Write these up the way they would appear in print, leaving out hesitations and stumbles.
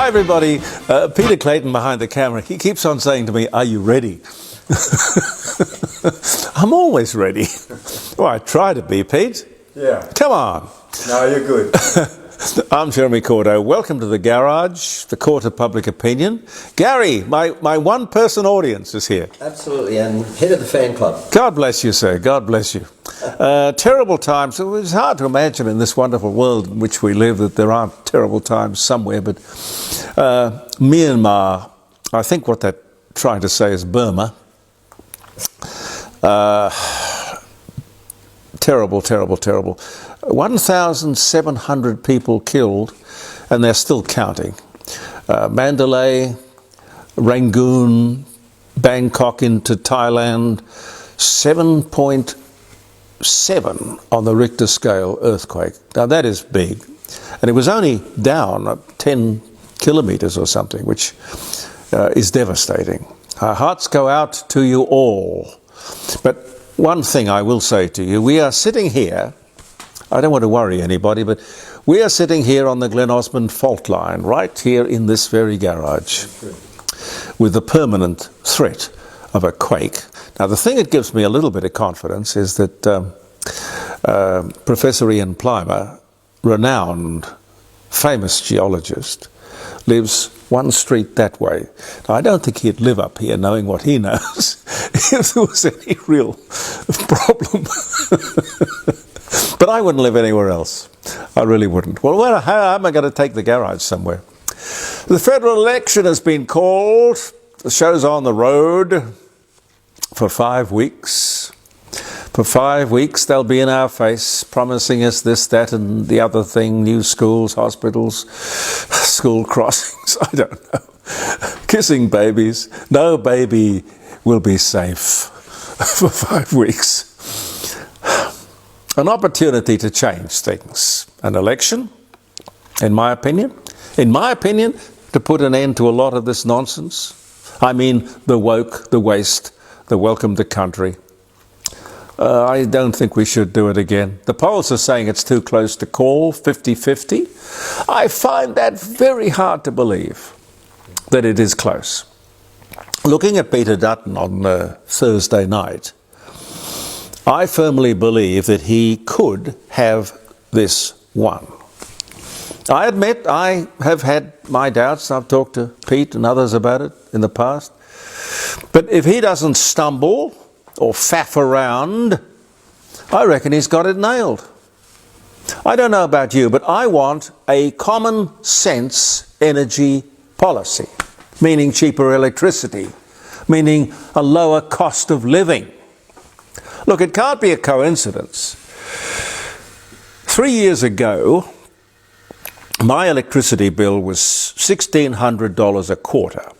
Hi everybody, Peter Clayton behind the camera. He keeps on saying to me, "Are you ready?" I'm always ready. Well, I try to be, Pete. Yeah. Come on. No, you're good. I'm Jeremy Cordeaux. Welcome to the garage, the court of public opinion. Gary, my one-person audience is here. Absolutely, and head of the fan club. God bless you, sir. God bless you. Terrible times. It's hard to imagine in this wonderful world in which we live that there aren't terrible times somewhere, but Myanmar, I think what they're trying to say is Burma. Terrible, terrible, terrible. 1,700 people killed, and they're still counting. Mandalay, Rangoon, Bangkok into Thailand, 7.7 on the Richter scale earthquake. Now that is big. And it was only down 10 kilometers or something, which is devastating. Our hearts go out to you all. But one thing I will say to you, we are sitting here, I don't want to worry anybody, but we are sitting here on the Glen Osmond fault line, right here in this very garage, with the permanent threat of a quake. Now the thing that gives me a little bit of confidence is that Professor Ian Plimer, renowned, famous geologist, lives one street that way. Now, I don't think he'd live up here knowing what he knows if there was any real problem. But I wouldn't live anywhere else. I really wouldn't. Well, how am I going to take the garage somewhere? The federal election has been called. The show's on the road for 5 weeks. For 5 weeks, they'll be in our face, promising us this, that, and the other thing, new schools, hospitals, school crossings, I don't know. Kissing babies. No baby will be safe for 5 weeks. An opportunity to change things. An election, in my opinion, to put an end to a lot of this nonsense. I mean, the woke, the waste, the welcome to country. I don't think we should do it again. The polls are saying it's too close to call, 50-50. I find that very hard to believe that it is close. Looking at Peter Dutton on Thursday night, I firmly believe that he could have this won. I admit I have had my doubts. I've talked to Pete and others about it in the past. But if he doesn't stumble or faff around, I reckon he's got it nailed. I don't know about you, but I want a common sense energy policy, meaning cheaper electricity, meaning a lower cost of living. Look, it can't be a coincidence. 3 years ago, my electricity bill was $1,600 a quarter.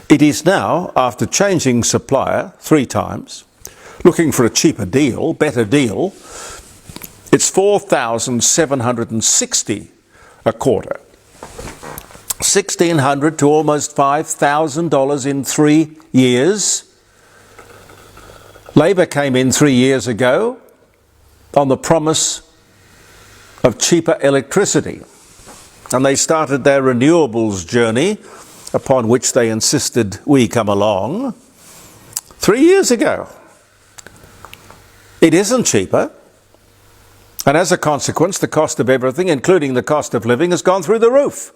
It is now, after changing supplier 3 times, looking for a cheaper deal, better deal, it's $4,760 a quarter. $1,600 to almost $5,000 in 3 years. Labor came in 3 years ago on the promise of cheaper electricity. And they started their renewables journey, upon which they insisted we come along 3 years ago. It isn't cheaper. And as a consequence, the cost of everything, including the cost of living, has gone through the roof.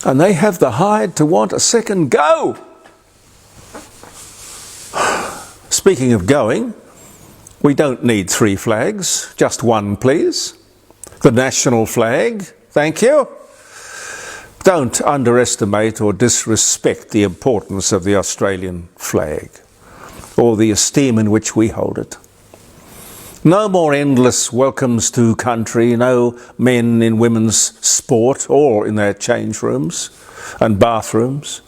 And they have the hide to want a second go. Speaking of going, we don't need 3 flags, just one, please. The national flag, thank you. Don't underestimate or disrespect the importance of the Australian flag or the esteem in which we hold it. No more endless welcomes to country, no men in women's sport or in their change rooms and bathrooms.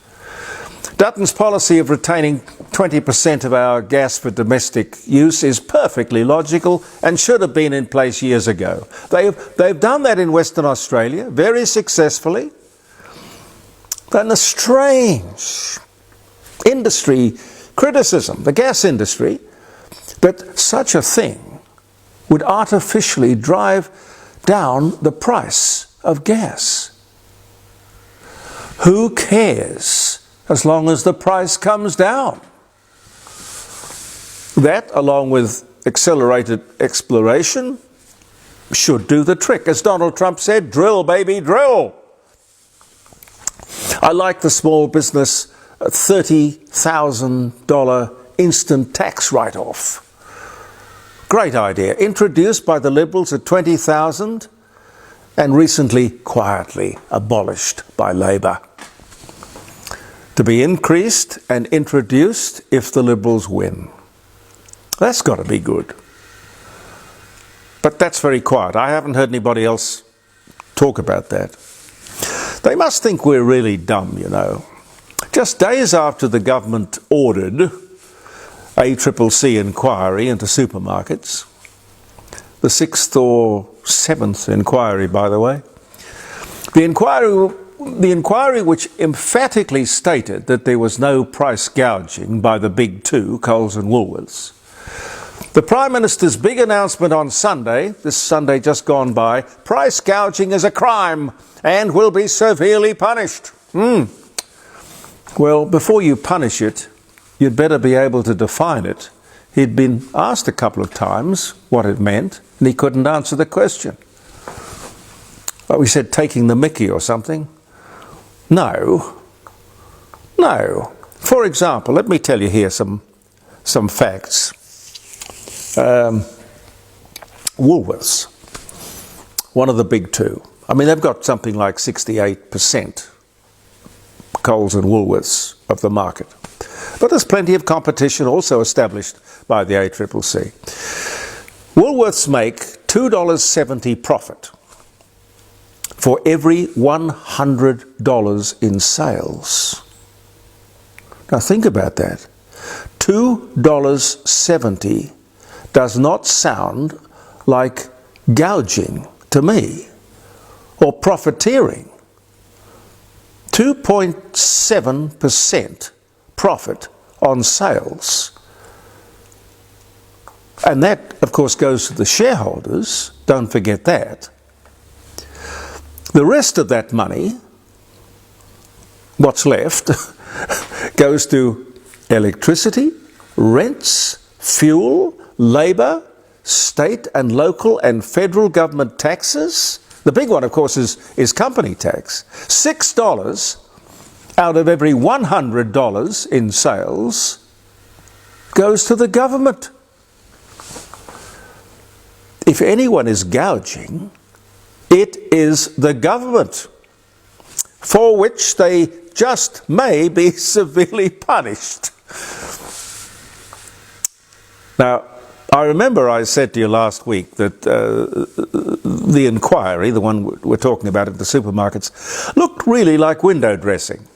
Dutton's policy of retaining 20% of our gas for domestic use is perfectly logical and should have been in place years ago. They've done that in Western Australia very successfully. And the strange industry criticism, the gas industry, that such a thing would artificially drive down the price of gas. Who cares as long as the price comes down? That, along with accelerated exploration, should do the trick. As Donald Trump said, drill, baby, drill. I like the small business $30,000 instant tax write-off. Great idea. Introduced by the Liberals at $20,000 and recently quietly abolished by Labor. To be increased and introduced if the Liberals win. That's got to be good. But that's very quiet. I haven't heard anybody else talk about that. They must think we're really dumb, you know. Just days after the government ordered ACCC inquiry into supermarkets, the 6th or 7th inquiry, by the way, the inquiry which emphatically stated that there was no price gouging by the big two, Coles and Woolworths. The Prime Minister's big announcement on Sunday, this Sunday just gone by, price gouging is a crime and will be severely punished. Well, before you punish it, you'd better be able to define it. He'd been asked a couple of times what it meant, and he couldn't answer the question. We said taking the mickey or something. No. For example, let me tell you here some facts. Woolworths, one of the big two. I mean, they've got something like 68%, Coles and Woolworths, of the market. But there's plenty of competition also established by the ACCC. Woolworths make $2.70 profit for every $100 in sales. Now think about that. $2.70 does not sound like gouging to me, or profiteering. 2.7% profit on sales. And that, of course, goes to the shareholders. Don't forget that. The rest of that money, what's left, goes to electricity, rents, fuel, labour, state and local and federal government taxes. The big one, of course, is company tax. $6 out of every $100 in sales goes to the government. If anyone is gouging, it is the government, for which they just may be severely punished. Now, I remember I said to you last week that the inquiry, the one we're talking about at the supermarkets, looked really like window dressing.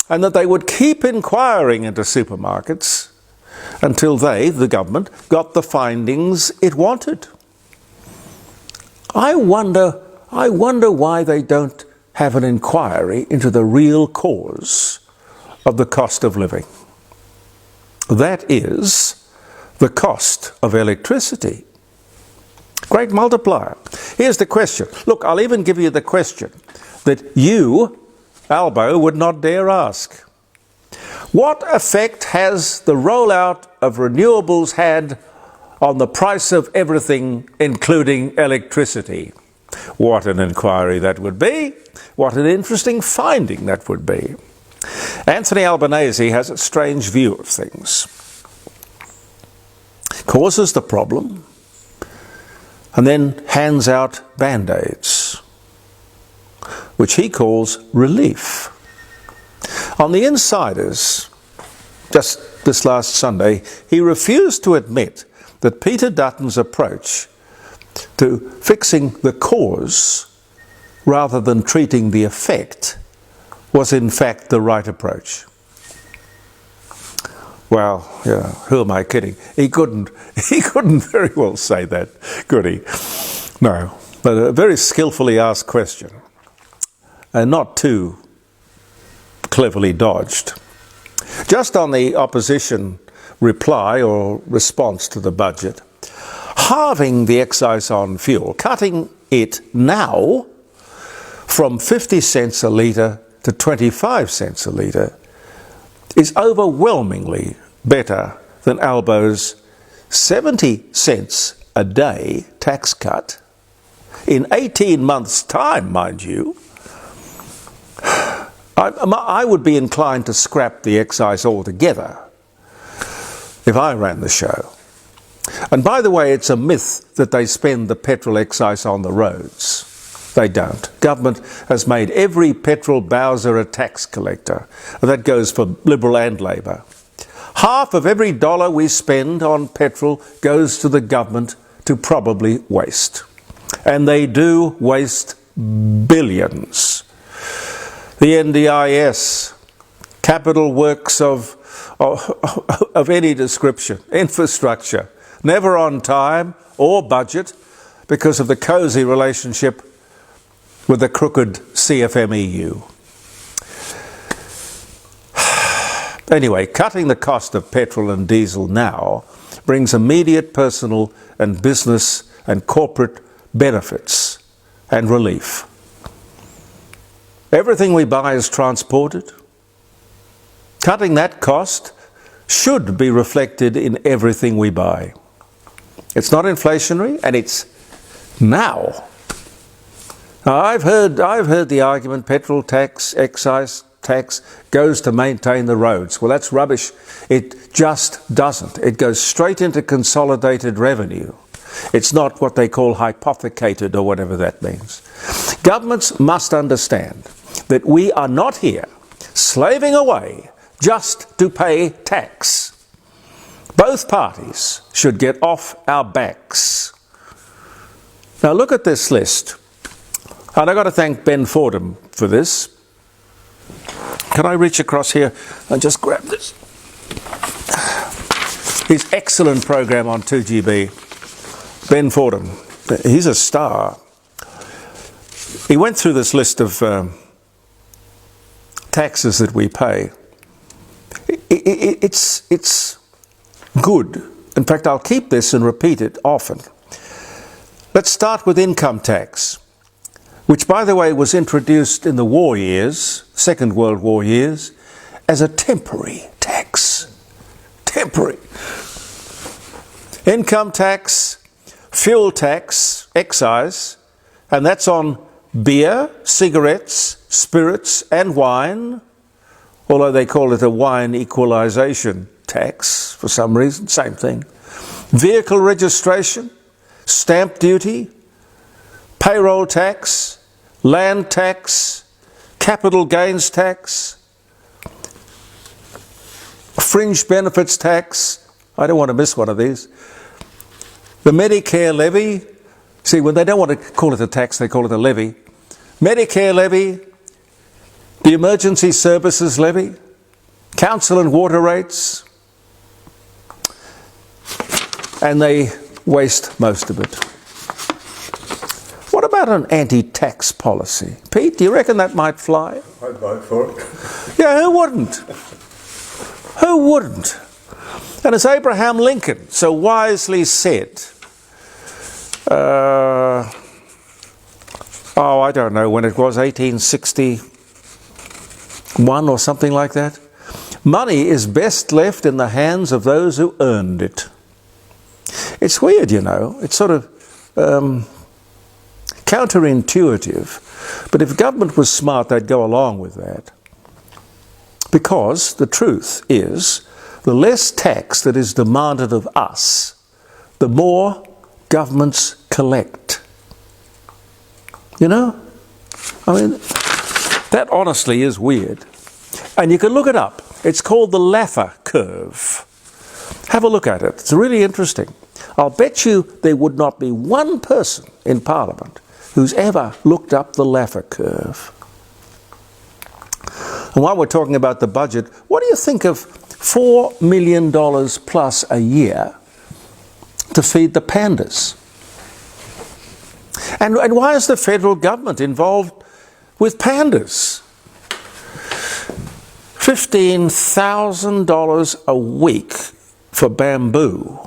And that they would keep inquiring into supermarkets until they, the government, got the findings it wanted. I wonder why they don't have an inquiry into the real cause of the cost of living. That is the cost of electricity. Great multiplier. Here's the question. Look, I'll even give you the question that you, Albo, would not dare ask. What effect has the rollout of renewables had on the price of everything, including electricity? What an inquiry that would be. What an interesting finding that would be. Anthony Albanese has a strange view of things. Causes the problem and then hands out band-aids, which he calls relief. On the Insiders, just this last Sunday, he refused to admit that Peter Dutton's approach to fixing the cause rather than treating the effect was in fact the right approach. Well, yeah, who am I kidding? He couldn't very well say that, could he? No, but a very skillfully asked question, and not too cleverly dodged. Just on the opposition reply or response to the budget, Halving the excise on fuel, cutting it now from 50 cents a litre to 25 cents a litre, is overwhelmingly better than Albo's 70 cents a day tax cut in 18 months' time, mind you. I would be inclined to scrap the excise altogether if I ran the show. And by the way, it's a myth that they spend the petrol excise on the roads. They don't. Government has made every petrol bowser a tax collector. And that goes for Liberal and Labor. Half of every dollar we spend on petrol goes to the government to probably waste. And they do waste billions. The NDIS, capital works of any description, infrastructure, never on time or budget because of the cosy relationship with the crooked CFMEU. Anyway, cutting the cost of petrol and diesel now brings immediate personal and business and corporate benefits and relief. Everything we buy is transported. Cutting that cost should be reflected in everything we buy. It's not inflationary, and it's now. Now, I've heard the argument petrol tax, excise tax goes to maintain the roads. Well, that's rubbish. It just doesn't. It goes straight into consolidated revenue. It's not what they call hypothecated or whatever that means. Governments must understand that we are not here slaving away just to pay tax. Both parties should get off our backs. Now look at this list. And I've got to thank Ben Fordham for this. Can I reach across here and just grab this? His excellent program on 2GB. Ben Fordham, he's a star. He went through this list of taxes that we pay. It's good. In fact, I'll keep this and repeat it often. Let's start with income tax, which, by the way, was introduced in the war years, Second World War years, as a temporary tax. Temporary. Income tax, fuel tax, excise, and that's on beer, cigarettes, spirits, and wine, although they call it a wine equalisation tax for some reason, same thing. Vehicle registration, stamp duty, payroll tax, land tax, capital gains tax, fringe benefits tax. I don't want to miss one of these. The Medicare levy. See, when they don't want to call it a tax, they call it a levy. Medicare levy, the emergency services levy, council and water rates, and they waste most of it. What about an anti-tax policy? Pete, do you reckon that might fly? I'd vote for it. Yeah, who wouldn't? Who wouldn't? And as Abraham Lincoln so wisely said, I don't know when it was, 1861 or something like that. Money is best left in the hands of those who earned it. It's weird, you know. It's sort of counterintuitive. But if government was smart, they'd go along with that. Because the truth is, the less tax that is demanded of us, the more governments collect. You know? I mean, that honestly is weird. And you can look it up. It's called the Laffer curve. Have a look at it. It's really interesting. I'll bet you there would not be one person in Parliament who's ever looked up the Laffer curve. And while we're talking about the budget, what do you think of $4 million plus a year to feed the pandas? And why is the federal government involved with pandas? $15,000 a week for bamboo.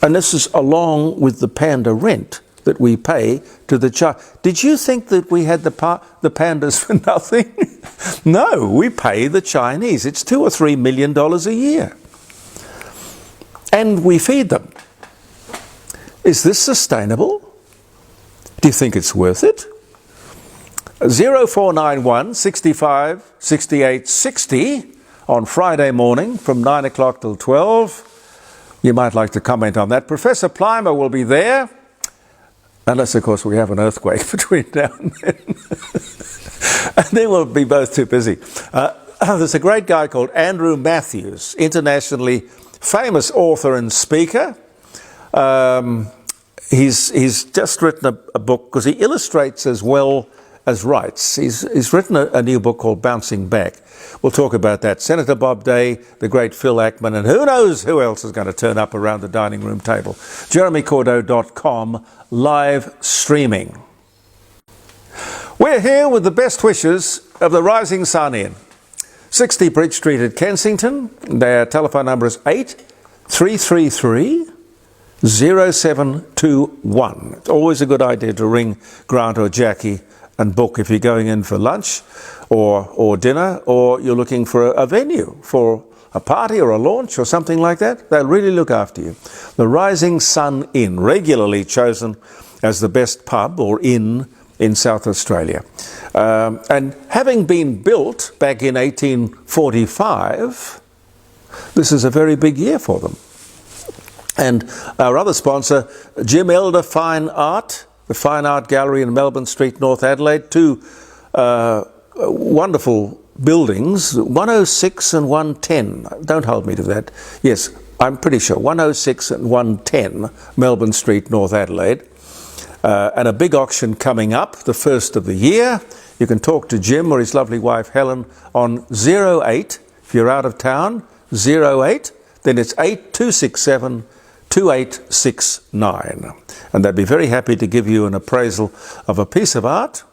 And this is along with the panda rent that we pay to the Chinese. Did you think that we had the pandas for nothing? No, we pay the Chinese. It's $2 or $3 million a year. And we feed them. Is this sustainable? Do you think it's worth it? 0491 65 68 60 on Friday morning from 9 o'clock till 12. You might like to comment on that. Professor Plimer will be there, unless, of course, we have an earthquake between now and then. And then we'll be both too busy. There's a great guy called Andrew Matthews, internationally famous author and speaker. He's just written a book, because he illustrates as well as writes. He's written a new book called Bouncing Back. We'll talk about that. Senator Bob Day, the great Phil Ackman, and who knows who else is going to turn up around the dining room table. JeremyCordeaux.com, live streaming. We're here with the best wishes of the Rising Sun Inn, 60 Bridge Street at Kensington. Their telephone number is 8333 0721. It's always a good idea to ring Grant or Jackie and book if you're going in for lunch or dinner, or you're looking for a venue for a party or a launch or something like that. They'll really look after you. The Rising Sun Inn, regularly chosen as the best pub or inn in South Australia. And having been built back in 1845, this is a very big year for them. And our other sponsor, Jim Elder Fine Art, the Fine Art Gallery in Melbourne Street, North Adelaide, two wonderful buildings, 106 and 110. Don't hold me to that. Yes, I'm pretty sure, 106 and 110 Melbourne Street, North Adelaide. And a big auction coming up, the first of the year. You can talk to Jim or his lovely wife Helen on 08, if you're out of town, 08, then it's 8267 2869. And they'd be very happy to give you an appraisal of a piece of art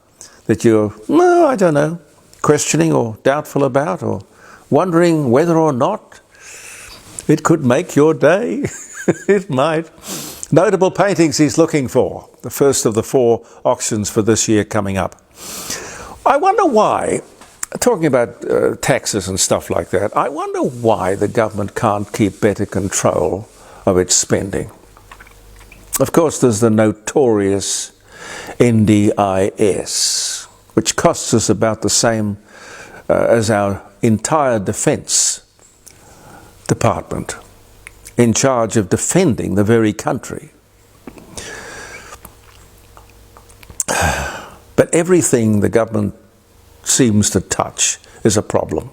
that you're, I don't know, questioning or doubtful about, or wondering whether or not it could make your day. It might. Notable paintings he's looking for, the first of the 4 auctions for this year coming up. I wonder why, talking about taxes and stuff like that, I wonder why the government can't keep better control of its spending. Of course, there's the notorious NDIS, which costs us about the same as our entire defence department, in charge of defending the very country. But everything the government seems to touch is a problem.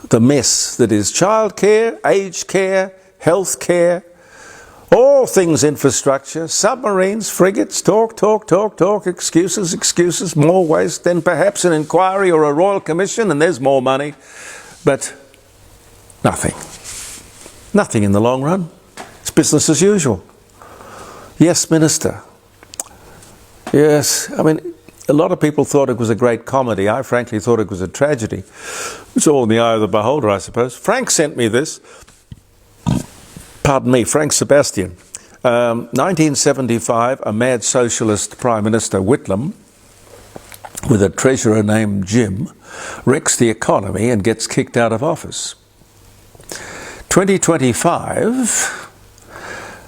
The mess that is childcare, aged care, health care, all things infrastructure, submarines, frigates, talk, excuses, more waste, then perhaps an inquiry or a royal commission, and there's more money. But nothing. Nothing in the long run. It's business as usual. Yes, Minister. Yes, I mean, a lot of people thought it was a great comedy. I frankly thought it was a tragedy. It's all in the eye of the beholder, I suppose. Frank sent me this. Pardon me, Frank Sebastian. 1975, a mad socialist Prime Minister, Whitlam, with a treasurer named Jim, wrecks the economy and gets kicked out of office. 2025,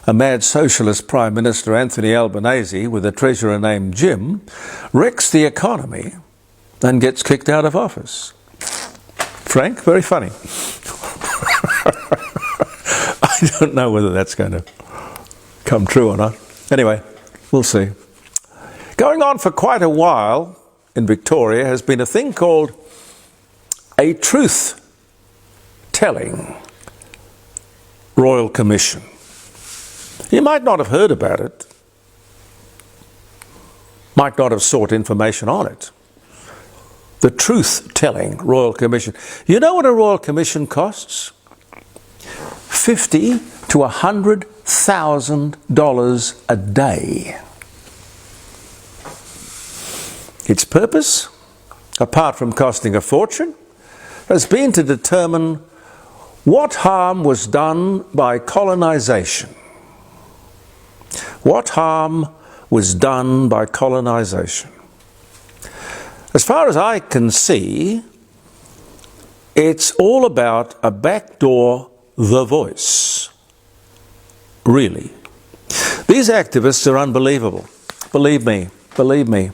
a mad socialist Prime Minister, Anthony Albanese, with a treasurer named Jim, wrecks the economy and gets kicked out of office. Frank, very funny. I don't know whether that's going to come true or not. Anyway, we'll see. Going on for quite a while in Victoria has been a thing called a truth-telling Royal Commission. You might not have heard about it, might not have sought information on it. The truth-telling Royal Commission. You know what a Royal Commission costs? $50,000 to $100,000 a day. Its purpose, apart from costing a fortune, has been to determine what harm was done by colonisation What harm was done by colonization? As far as I can see, it's all about a backdoor The Voice. Really. These activists are unbelievable. Believe me, believe me.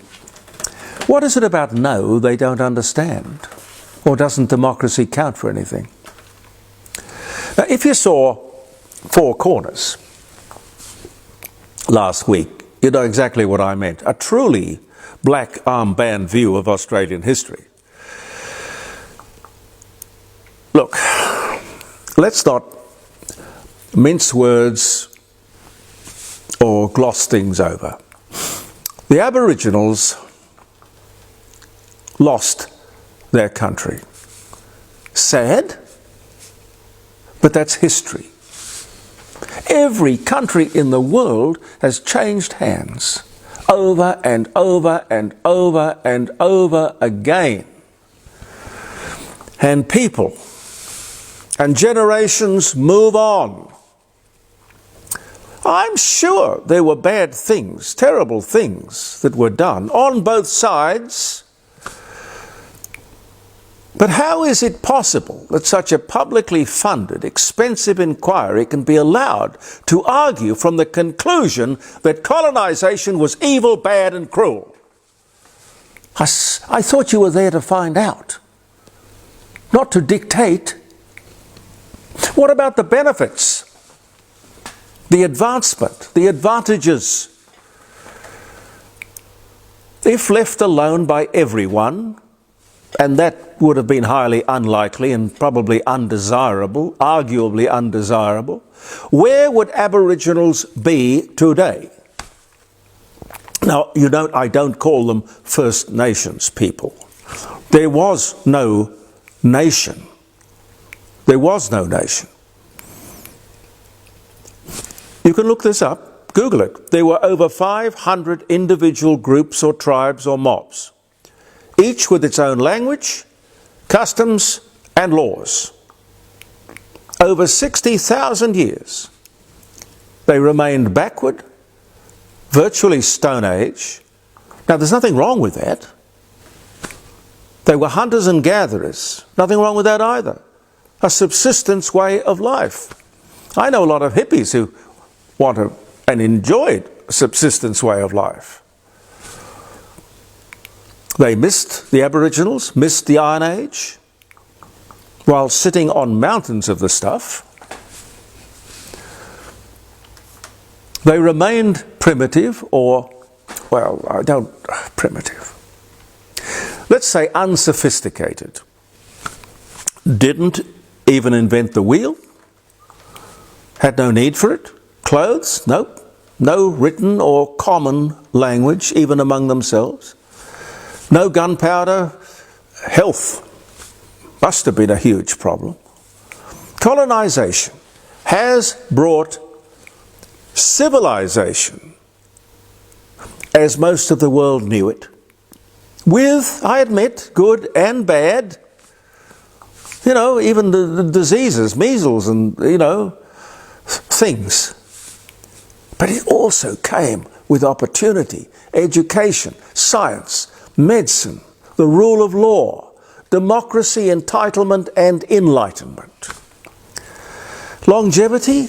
What is it about no they don't understand? Or doesn't democracy count for anything? Now, if you saw Four Corners last week, you know exactly what I meant. A truly black armband view of Australian history. Look, let's not mince words or gloss things over. The Aboriginals lost their country. Sad, but that's history. Every country in the world has changed hands over and over and over and over again. And people and generations move on. I'm sure there were bad things, terrible things that were done on both sides. But how is it possible that such a publicly funded, expensive inquiry can be allowed to argue from the conclusion that colonization was evil, bad, and cruel? I thought you were there to find out, not to dictate. What about the benefits, the advancement, the advantages? If left alone by everyone, and that would have been highly unlikely and probably undesirable, arguably undesirable, where would Aboriginals be today? Now, I don't call them First Nations people. There was no nation. There was no nation. You can look this up, Google it. There were over 500 individual groups or tribes or mobs, each with its own language, customs and laws. Over 60,000 years, they remained backward, virtually Stone Age. Now, there's nothing wrong with that. They were hunters and gatherers. Nothing wrong with that either. A subsistence way of life. I know a lot of hippies who want and enjoyed a subsistence way of life. They missed the Aboriginals, missed the Iron Age, while sitting on mountains of the stuff. They remained primitive primitive. Let's say unsophisticated. Didn't even invent the wheel. Had no need for it. Clothes? Nope. No written or common language, even among themselves. No gunpowder. Health must have been a huge problem. Colonization has brought civilization, as most of the world knew it, with, I admit, good and bad. Even the diseases, measles and, things. But it also came with opportunity, education, science, medicine, the rule of law, democracy, entitlement, and enlightenment. Longevity?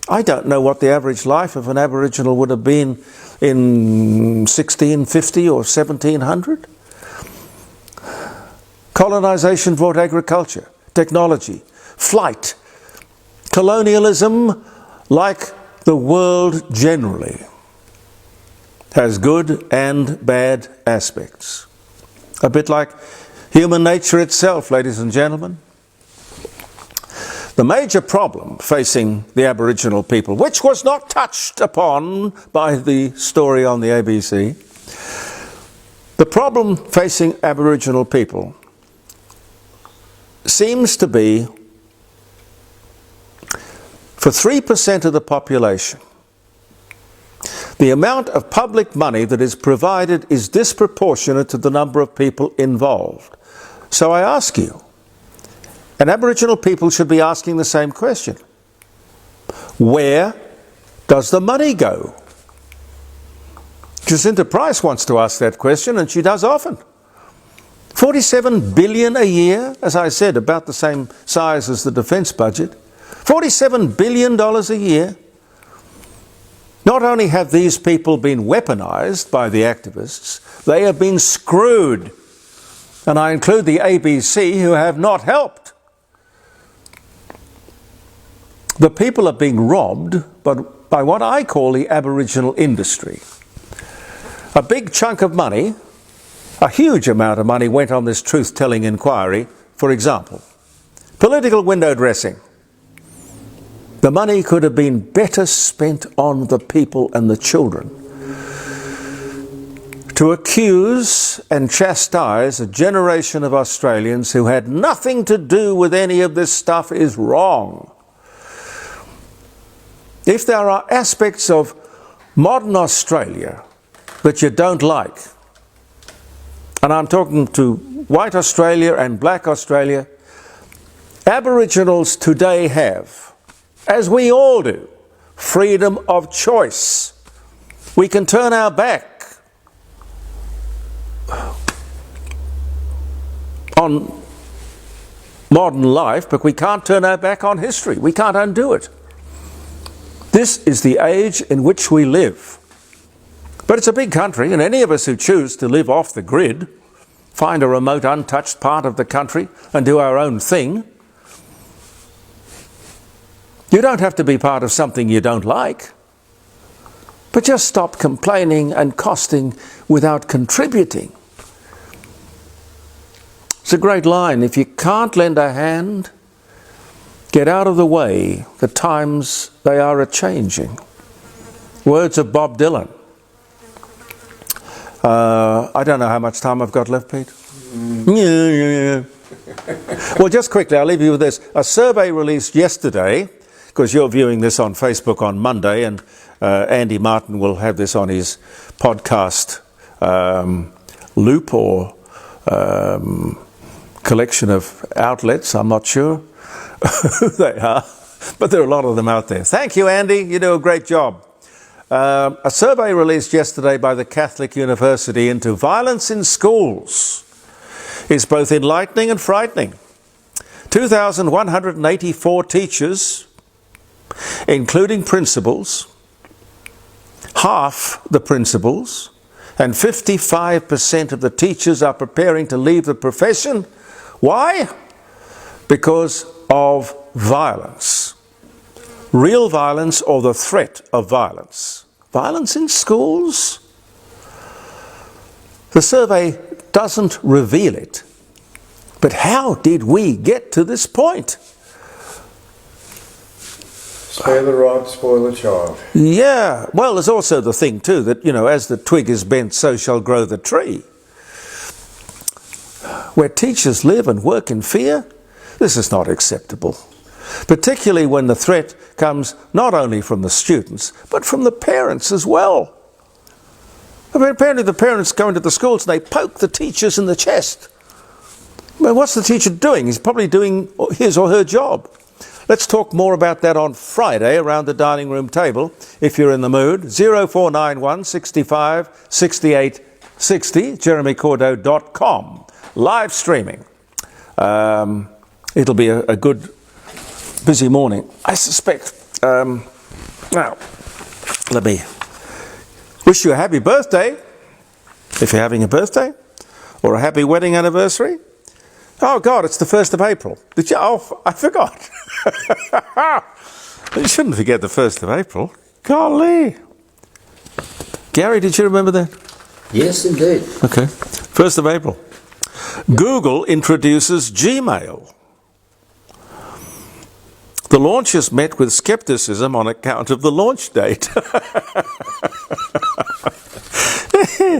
I don't know what the average life of an Aboriginal would have been in 1650 or 1700. Colonization brought agriculture, technology, flight, colonialism, like the world generally, has good and bad aspects. A bit like human nature itself, ladies and gentlemen. The major problem facing the Aboriginal people, which was not touched upon by the story on the ABC, the problem facing Aboriginal people seems to be, for 3% of the population, the amount of public money that is provided is disproportionate to the number of people involved. So I ask you, and Aboriginal people should be asking the same question: where does the money go? Jacinta Price wants to ask that question, and she does often. 47 billion a year, as I said, about the same size as the defence budget. $47 billion a year. Not only have these people been weaponised by the activists, they have been screwed. And I include the ABC, who have not helped. The people are being robbed by what I call the Aboriginal industry. A big chunk of money, a huge amount of money went on this truth-telling inquiry. For example, political window dressing. The money could have been better spent on the people and the children. To accuse and chastise a generation of Australians who had nothing to do with any of this stuff is wrong. If there are aspects of modern Australia that you don't like, and I'm talking to white Australia and black Australia, Aboriginals today have, as we all do, freedom of choice. We can turn our back on modern life, but we can't turn our back on history. We can't undo it. This is the age in which we live. But it's a big country, and any of us who choose to live off the grid, find a remote, untouched part of the country and do our own thing, you don't have to be part of something you don't like, but just stop complaining and costing without contributing. It's a great line. If you can't lend a hand, get out of the way. The times, they are a-changing. Words of Bob Dylan. I don't know how much time I've got left, Pete. Well, just quickly, I'll leave you with this. A survey released yesterday, because you're viewing this on Facebook on Monday, and Andy Martin will have this on his podcast loop or collection of outlets. I'm not sure who they are, but there are a lot of them out there. Thank you, Andy. You do a great job. A survey released yesterday by the Catholic University into violence in schools is both enlightening and frightening. 2,184 teachers, including principals, half the principals, and 55% of the teachers are preparing to leave the profession. Why? Because of violence. Real violence or the threat of violence. Violence in schools? The survey doesn't reveal it. But how did we get to this point? Spare the rod, spoil the child. Yeah, well, there's also the thing too that, you know, as the twig is bent, so shall grow the tree. Where teachers live and work in fear, this is not acceptable. Particularly when the threat comes not only from the students, but from the parents as well. I mean, apparently the parents go into the schools and they poke the teachers in the chest. Well, what's the teacher doing? He's probably doing his or her job. Let's talk more about that on Friday around the dining room table, if you're in the mood. 0491 65 68 60, jeremycordeaux.com. Live streaming. It'll be a good, busy morning, I suspect. Now, let me wish you a happy birthday, if you're having a birthday, or a happy wedding anniversary. Oh God, it's the 1st of April. Did you? Oh, I forgot. You shouldn't forget the 1st of April. Golly. Gary, did you remember that? Yes, indeed. Okay. 1st of April. Google introduces Gmail. The launch is met with skepticism on account of the launch date.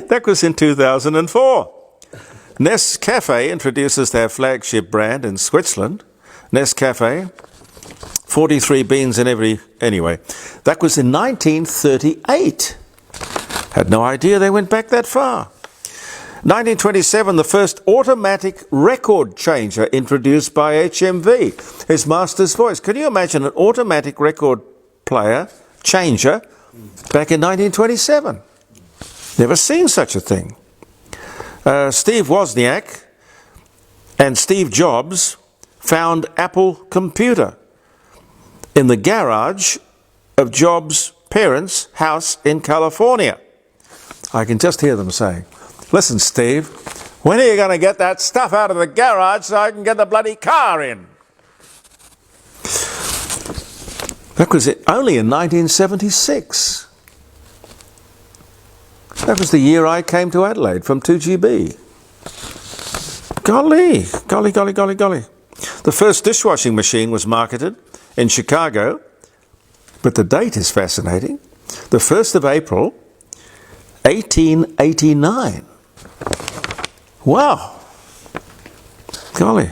That was in 2004. Nescafe introduces their flagship brand in Switzerland. Nescafe, 43 beans in every... Anyway, that was in 1938. Had no idea they went back that far. 1927, the first automatic record changer introduced by HMV. His master's voice. Can you imagine an automatic record player changer back in 1927? Never seen such a thing. Steve Wozniak and Steve Jobs found Apple computer in the garage of Jobs' parents' house in California. I can just hear them saying, "Listen, Steve, when are you going to get that stuff out of the garage so I can get the bloody car in?" That was only in 1976. That was the year I came to Adelaide from 2GB. Golly, golly, golly, golly, golly. The first dishwashing machine was marketed in Chicago, but the date is fascinating. The 1st of April, 1889. Wow. Golly.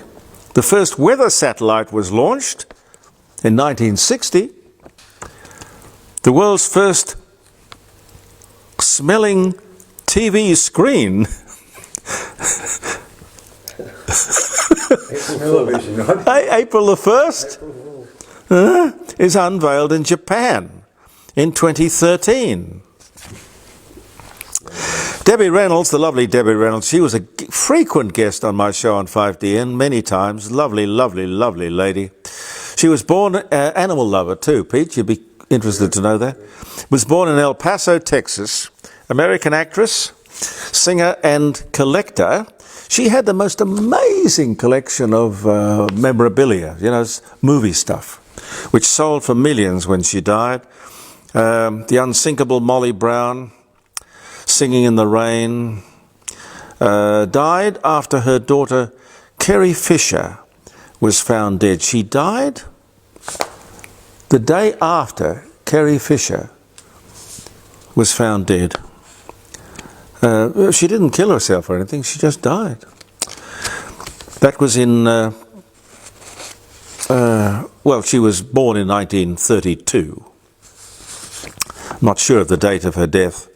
The first weather satellite was launched in 1960. The world's first smelling TV screen April the 1st is unveiled in Japan in 2013. Debbie Reynolds, the lovely Debbie Reynolds, she was a frequent guest on my show on 5DN many times. Lovely, lovely, lovely lady. She was born animal lover too, Pete. You'd be interested to know that. Was born in El Paso, Texas. American actress, singer and collector. She had the most amazing collection of memorabilia, you know, movie stuff, which sold for millions when she died. The unsinkable Molly Brown, Singing in the Rain, died after her daughter Carrie Fisher was found dead. She died the day after Carrie Fisher was found dead. She didn't kill herself or anything, she just died. That was in, well, she was born in 1932. Not sure of the date of her death.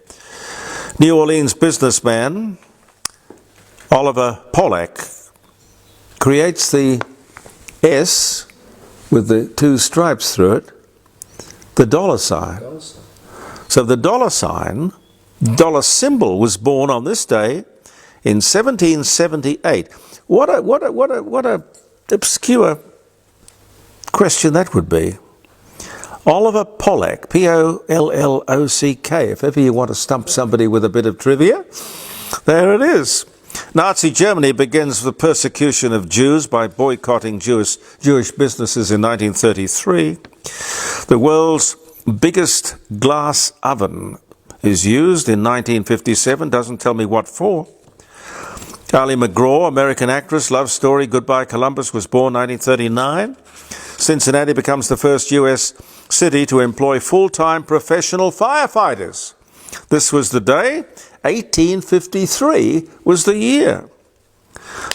New Orleans businessman Oliver Pollack creates the S with the two stripes through it, the dollar sign. So the dollar sign, dollar symbol, was born on this day in 1778. What a obscure question that would be. Oliver Pollack, P-O-L-L-O-C-K. If ever you want to stump somebody with a bit of trivia, there it is. Nazi Germany begins the persecution of Jews by boycotting Jewish businesses in 1933. The world's biggest glass oven is used in 1957, doesn't tell me what for. Ali MacGraw, American actress, love story, Goodbye Columbus, was born 1939. Cincinnati becomes the first U.S. city to employ full-time professional firefighters. This was the day. 1853 was the year.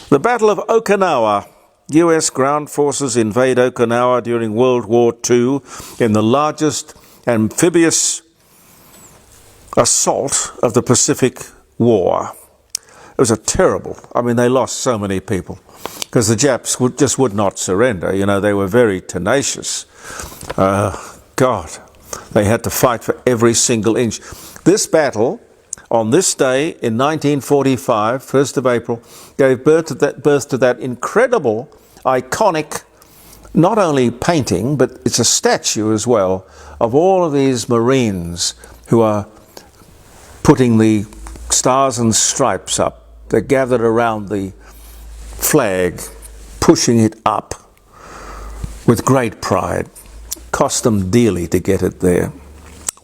The Battle of Okinawa. U.S. ground forces invade Okinawa during World War II in the largest amphibious assault of the Pacific War. It was a terrible, I mean, they lost so many people because the Japs just would not surrender. You know, they were very tenacious. God, they had to fight for every single inch. This battle, on this day in 1945, 1st of April, gave birth to that incredible, iconic, not only painting, but it's a statue as well, of all of these Marines who are putting the stars and stripes up. They're gathered around the flag, pushing it up with great pride. Cost them dearly to get it there.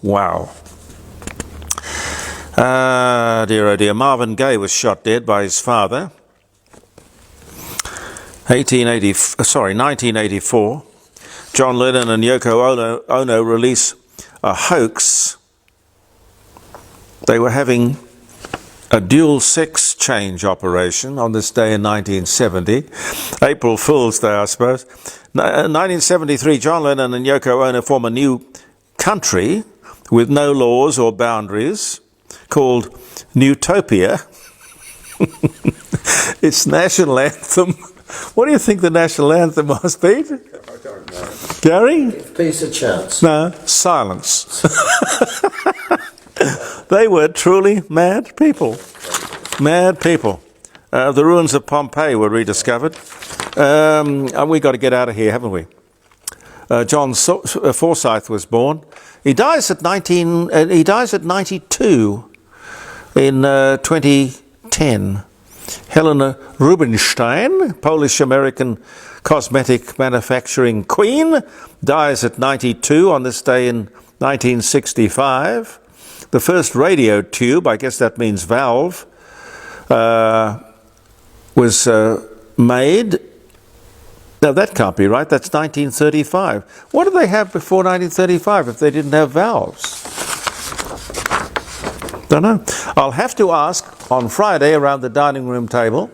Wow. Dear oh dear. Marvin Gaye was shot dead by his father. 1984. John Lennon and Yoko Ono release a hoax. They were having a dual sex change operation on this day in 1970. April Fool's Day, I suppose. 1973, John Lennon and Yoko Ono form a new country with no laws or boundaries called Newtopia. Its national anthem. What do you think the national anthem was, Pete? I don't know. Gary? Give peace a chance. No, silence. They were truly mad people. Mad people. The ruins of Pompeii were rediscovered. And we got to get out of here, haven't we? John Forsyth was born. He dies at 92 in 2010. Helena Rubinstein, Polish-American cosmetic manufacturing queen, dies at 92 on this day in 1965. The first radio tube, I guess that means valve, was made. Now that can't be right, that's 1935. What did they have before 1935 if they didn't have valves? Don't know. I'll have to ask on Friday around the dining room table.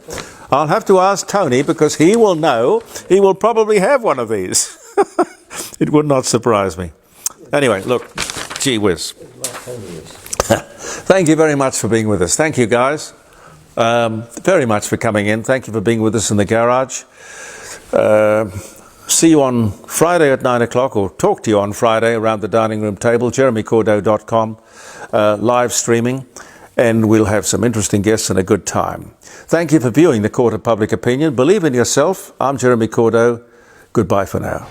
I'll have to ask Tony because he will know. He will probably have one of these. It would not surprise me. Anyway, look, gee whiz. Thank you very much for being with us. Thank you, guys. Very much for coming in. Thank you for being with us in the garage. See you on Friday at 9 o'clock, or talk to you on Friday around the dining room table, jeremycordeaux.com, live streaming, and we'll have some interesting guests and a good time. Thank you for viewing the Court of Public Opinion. Believe in yourself. I'm Jeremy Cordeaux. Goodbye for now.